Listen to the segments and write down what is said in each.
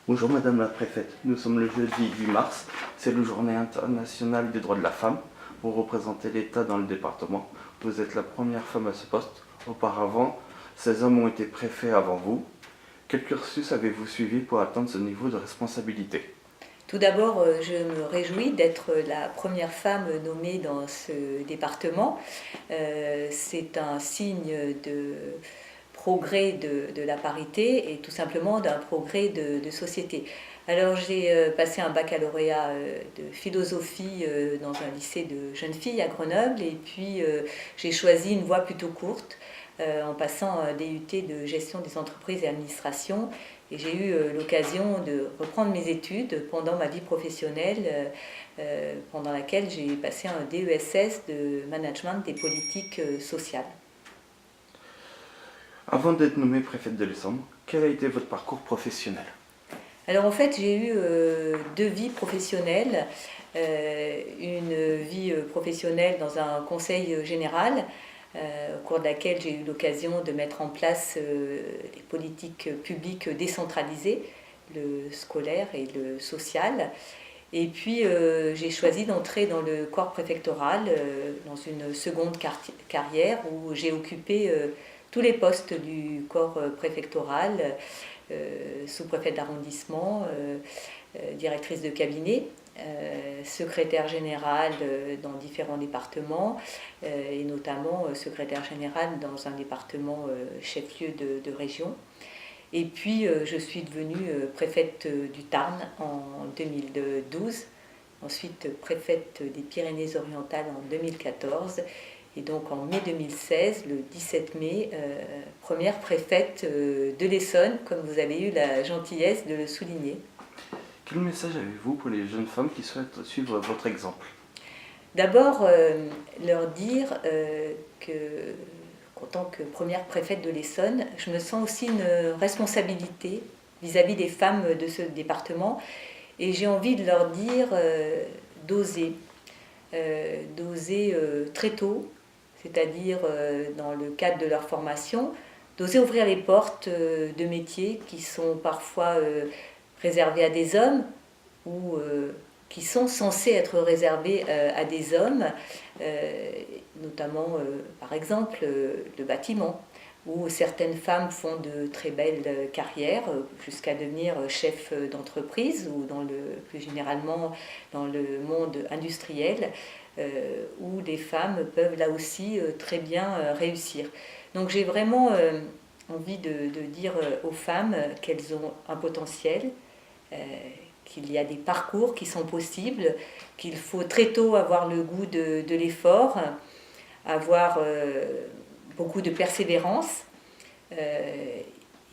Bonjour Madame la Préfète, nous sommes le jeudi 8 mars, c'est la journée internationale des droits de la femme. Vous représentez l'État dans le département, vous êtes la première femme à ce poste. Auparavant, 16 hommes ont été préfets avant vous. Quel cursus avez-vous suivi pour atteindre ce niveau de responsabilité? Tout d'abord, je me réjouis d'être la première femme nommée dans ce département. C'est un signe de progrès de la parité et tout simplement d'un progrès de société. Alors j'ai passé un baccalauréat de philosophie dans un lycée de jeunes filles à Grenoble et puis j'ai choisi une voie plutôt courte en passant un DUT de gestion des entreprises et administration. Et j'ai eu l'occasion de reprendre mes études pendant ma vie professionnelle, pendant laquelle j'ai passé un DESS de management des politiques sociales. Avant d'être nommée préfète de l'Essonne, quel a été votre parcours professionnel? Alors en fait, j'ai eu deux vies professionnelles. Une vie professionnelle dans un conseil général, au cours de laquelle j'ai eu l'occasion de mettre en place les politiques publiques décentralisées, le scolaire et le social. Et puis j'ai choisi d'entrer dans le corps préfectoral dans une seconde carrière où j'ai occupé tous les postes du corps préfectoral, sous-préfète d'arrondissement, directrice de cabinet, secrétaire générale dans différents départements et notamment secrétaire générale dans un département chef-lieu de région. Et puis je suis devenue préfète du Tarn en 2012, ensuite préfète des Pyrénées-Orientales en 2014 et donc en mai 2016, le 17 mai, première préfète de l'Essonne, comme vous avez eu la gentillesse de le souligner. Quel message avez-vous pour les jeunes femmes qui souhaitent suivre votre exemple? D'abord, leur dire qu'en tant que première préfète de l'Essonne, je me sens aussi une responsabilité vis-à-vis des femmes de ce département et j'ai envie de leur dire d'oser, d'oser très tôt, c'est-à-dire dans le cadre de leur formation, d'oser ouvrir les portes de métiers qui sont parfois réservés à des hommes ou qui sont censés être réservés à des hommes, notamment par exemple le bâtiment, où certaines femmes font de très belles carrières jusqu'à devenir chef d'entreprise ou plus généralement dans le monde industriel, où des femmes peuvent là aussi très bien réussir. Donc j'ai vraiment envie de dire aux femmes qu'elles ont un potentiel, qu'il y a des parcours qui sont possibles, qu'il faut très tôt avoir le goût de l'effort, avoir beaucoup de persévérance. Et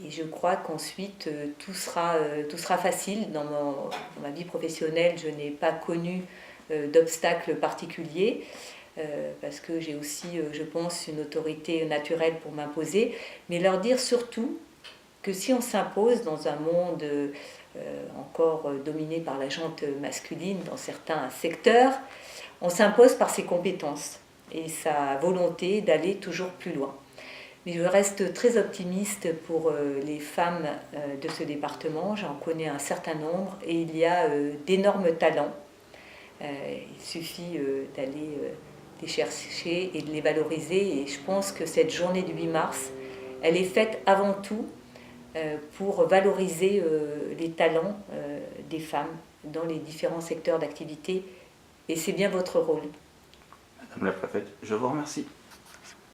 je crois qu'ensuite tout sera facile. Dans ma vie professionnelle, je n'ai pas connu d'obstacles particuliers parce que j'ai aussi, je pense, une autorité naturelle pour m'imposer. Mais leur dire surtout que si on s'impose dans un monde encore dominé par la gente masculine dans certains secteurs, on s'impose par ses compétences et sa volonté d'aller toujours plus loin. Mais je reste très optimiste pour les femmes de ce département, j'en connais un certain nombre et il y a d'énormes talents. Il suffit d'aller les chercher et de les valoriser et je pense que cette journée du 8 mars, elle est faite avant tout pour valoriser les talents des femmes dans les différents secteurs d'activité et c'est bien votre rôle. Madame la Préfète, je vous remercie.